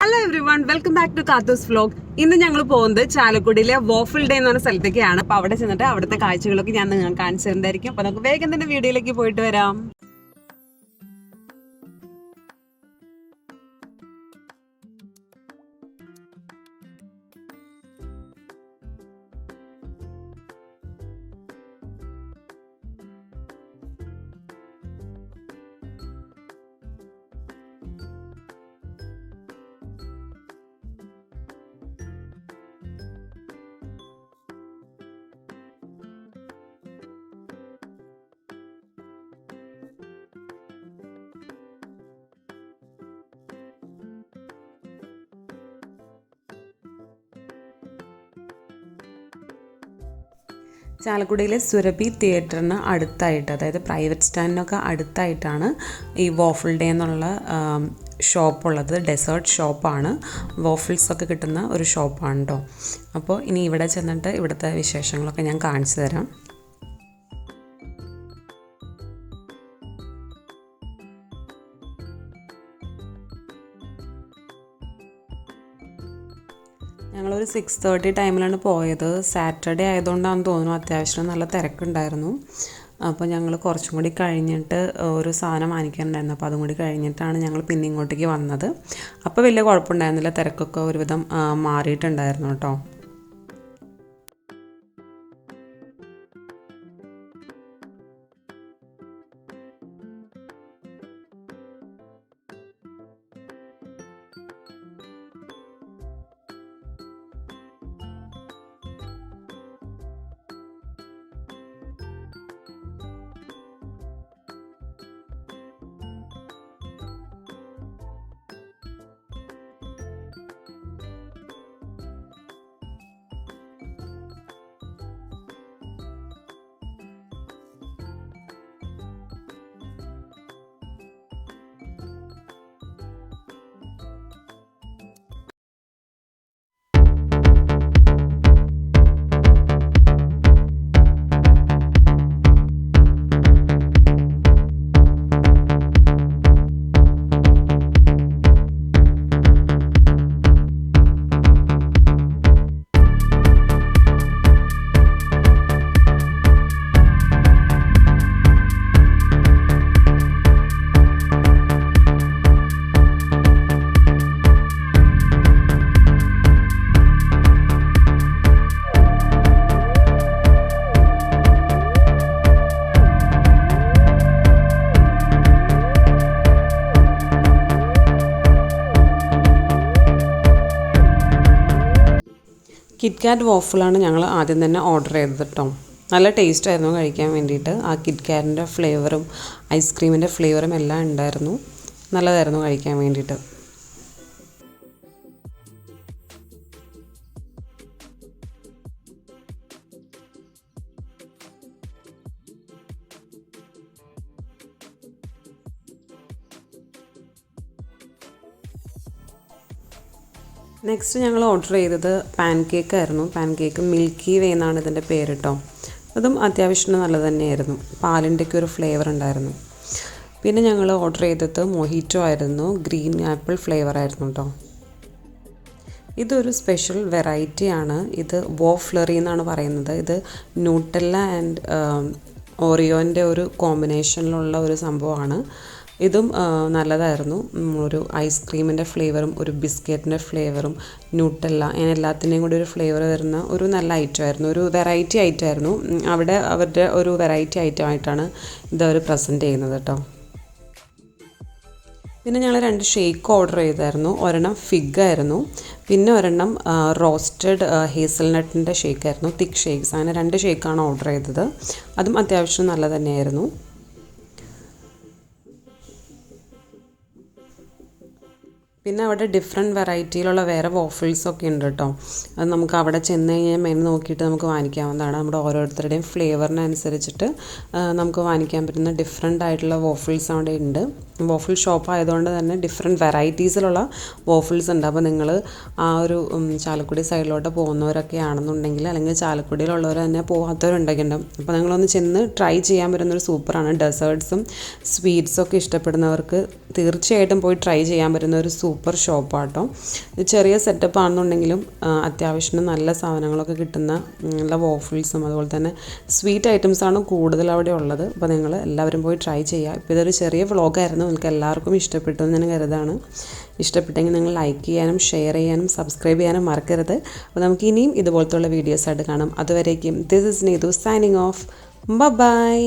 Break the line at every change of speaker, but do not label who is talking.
Hello everyone, welcome back to Kathu's vlog. ഇന്ന് ഞങ്ങൾ പോകുന്നത് ചാലക്കുടിയിലെ വോഫിൾ ഡേ എന്ന് പറഞ്ഞ സ്ഥലത്തേക്കാണ്. അപ്പോൾ അവിടെ ചെന്നിട്ട് അവിടുത്തെ കാഴ്ചകളൊക്കെ ഞാൻ നിങ്ങൾക്ക് കാണിച്ചു തരുന്നതായിരിക്കും. അപ്പോൾ നമുക്ക് വേഗം തന്നെ വീഡിയോയിലേക്ക് പോയിട്ട് വരാം. ചാലക്കുടിയിലെ സുരഭി തിയേറ്ററിന് അടുത്തായിട്ട്, അതായത് പ്രൈവറ്റ് സ്റ്റാൻഡിനൊക്കെ അടുത്തായിട്ടാണ് ഈ വോഫിൾ ഡേ എന്നുള്ള ഷോപ്പുള്ളത്. ഡെസേർട്ട് ഷോപ്പാണ്, വോഫിൾസൊക്കെ കിട്ടുന്ന ഒരു ഷോപ്പാണ് കേട്ടോ. അപ്പോൾ ഇനി ഇവിടെ ചെന്നിട്ട് ഇവിടുത്തെ വിശേഷങ്ങളൊക്കെ ഞാൻ കാണിച്ചു തരാം. ഞങ്ങളൊരു 6:30 ടൈമിലാണ് പോയത്. സാറ്റർഡേ ആയതുകൊണ്ടാണെന്ന് തോന്നുന്നു അത്യാവശ്യം നല്ല തിരക്കുണ്ടായിരുന്നു. അപ്പോൾ ഞങ്ങൾ കുറച്ചും കൂടി കഴിഞ്ഞിട്ട് ഒരു സാധനം വാങ്ങിക്കാനുണ്ടായിരുന്നു. അപ്പോൾ അതും കൂടി കഴിഞ്ഞിട്ടാണ് ഞങ്ങൾ പിന്നെ ഇങ്ങോട്ടേക്ക് വന്നത്. അപ്പോൾ വലിയ കുഴപ്പമുണ്ടായിരുന്നില്ല, തിരക്കൊക്കെ ഒരുവിധം മാറിയിട്ടുണ്ടായിരുന്നു കേട്ടോ. കിറ്റ്കാറ്റ് വോഫിളാണ് ഞങ്ങൾ ആദ്യം തന്നെ ഓർഡർ ചെയ്തത് കേട്ടോ. നല്ല ടേസ്റ്റ് ആയിരുന്നു കഴിക്കാൻ വേണ്ടിയിട്ട്. ആ കിറ്റ്കാറ്റിൻ്റെ ഫ്ലേവറും ഐസ്ക്രീമിൻ്റെ ഫ്ലേവറും എല്ലാം ഉണ്ടായിരുന്നു. നല്ലതായിരുന്നു കഴിക്കാൻ വേണ്ടിയിട്ട്. നെക്സ്റ്റ് ഞങ്ങൾ ഓർഡർ ചെയ്തത് പാൻ കേക്കായിരുന്നു. പാൻ കേക്ക് മിൽക്കി വേ എന്നാണ് ഇതിൻ്റെ പേര് കേട്ടോ. അതും അത്യാവശ്യം നല്ലത് തന്നെയായിരുന്നു. പാലിൻ്റെയൊക്കെ ഒരു ഫ്ലേവർ ഉണ്ടായിരുന്നു. പിന്നെ ഞങ്ങൾ ഓർഡർ ചെയ്തത് മൊഹിറ്റോ ആയിരുന്നു. ഗ്രീൻ ആപ്പിൾ ഫ്ലേവർ ആയിരുന്നു കേട്ടോ. ഇതൊരു സ്പെഷ്യൽ വെറൈറ്റിയാണ്. ഇത് വോഫ്ലറി എന്നാണ് പറയുന്നത്. ഇത് ന്യൂട്ടെല്ല ആൻഡ് ഓറിയോൻ്റെ ഒരു കോമ്പിനേഷനിലുള്ള ഒരു സംഭവമാണ്. ഇതും നല്ലതായിരുന്നു. ഒരു ഐസ്ക്രീമിൻ്റെ ഫ്ലേവറും ഒരു ബിസ്ക്കറ്റിൻ്റെ ഫ്ലേവറും ന്യൂട്ടെല്ല അങ്ങനെ എല്ലാത്തിൻ്റെയും കൂടി ഒരു ഫ്ലേവർ വരുന്ന ഒരു നല്ല ഐറ്റമായിരുന്നു. ഒരു വെറൈറ്റി ഐറ്റമായിരുന്നു. അവിടെ അവരുടെ ഒരു വെറൈറ്റി ഐറ്റമായിട്ടാണ് ഇതവർ പ്രസൻറ്റ് ചെയ്യുന്നത് കേട്ടോ. പിന്നെ ഞങ്ങൾ 2 ഷേക്ക് ഓർഡർ ചെയ്തായിരുന്നു. ഒരെണ്ണം ഫിഗ് ആയിരുന്നു, പിന്നെ ഒരെണ്ണം റോസ്റ്റഡ് ഹേസൽനട്ടിൻ്റെ ഷേക്കായിരുന്നു. തിക്ക് ഷേക്ക്സ്, അങ്ങനെ 2 ഷേക്കാണ് ഓർഡർ ചെയ്തത്. അതും അത്യാവശ്യം നല്ല തന്നെയായിരുന്നു. പിന്നെ അവിടെ ഡിഫറെൻറ്റ് വെറൈറ്റിയിലുള്ള വേറെ വോഫിൾസൊക്കെ ഉണ്ട് കേട്ടോ. അത് നമുക്ക് അവിടെ ചെന്ന് കഴിഞ്ഞാൽ മെനു നോക്കിയിട്ട് നമുക്ക് വാങ്ങിക്കാവുന്നതാണ്. നമ്മുടെ ഓരോരുത്തരുടെയും ഫ്ലേവറിനനുസരിച്ചിട്ട് നമുക്ക് വാങ്ങിക്കാൻ പറ്റുന്ന ഡിഫറെൻ്റ് ആയിട്ടുള്ള വോഫിൾസ് അവിടെ ഉണ്ട്. വോഫിൾ ഷോപ്പ് ആയതുകൊണ്ട് തന്നെ ഡിഫറെൻറ്റ് വെറൈറ്റീസിലുള്ള വോഫിൾസ് ഉണ്ട്. അപ്പോൾ നിങ്ങൾ ആ ഒരു ചാലക്കുടി സൈഡിലോട്ട് പോകുന്നവരൊക്കെ ആണെന്നുണ്ടെങ്കിൽ, അല്ലെങ്കിൽ ചാലക്കുടിയിലുള്ളവർ തന്നെ പോകാത്തവരുണ്ടെങ്കിൽ ഉണ്ടാവും. അപ്പോൾ നിങ്ങളൊന്ന് ചെന്ന് ട്രൈ ചെയ്യാൻ പറ്റുന്നൊരു സൂപ്പറാണ്. ഡെസേർട്ട്സും സ്വീറ്റ്സും ഒക്കെ ഇഷ്ടപ്പെടുന്നവർക്ക് തീർച്ചയായിട്ടും പോയി ട്രൈ ചെയ്യാൻ പറ്റുന്ന ഒരു സൂപ്പർ ഷോപ്പാട്ടോ. ഇത് ചെറിയ സെറ്റപ്പ് ആണെന്നുണ്ടെങ്കിലും അത്യാവശ്യം നല്ല സാധനങ്ങളൊക്കെ കിട്ടുന്ന നല്ല വോഫിൾസും അതുപോലെ തന്നെ സ്വീറ്റ് ഐറ്റംസാണ് കൂടുതൽ അവിടെ ഉള്ളത്. അപ്പോൾ നിങ്ങൾ എല്ലാവരും പോയി ട്രൈ ചെയ്യുക. ഇപ്പോൾ ഇതൊരു ചെറിയ വ്ളോഗായിരുന്നു, നിങ്ങൾക്ക് എല്ലാവർക്കും ഇഷ്ടപ്പെട്ടു എന്ന് ഞാൻ കരുതാണ്. ഇഷ്ടപ്പെട്ടെങ്കിൽ നിങ്ങൾ ലൈക്ക് ചെയ്യാനും ഷെയർ ചെയ്യാനും സബ്സ്ക്രൈബ് ചെയ്യാനും മറക്കരുത്. അപ്പോൾ നമുക്ക് ഇനിയും ഇതുപോലത്തുള്ള വീഡിയോസായിട്ട് കാണാം. അതുവരേക്കും this is Neethu signing off. By.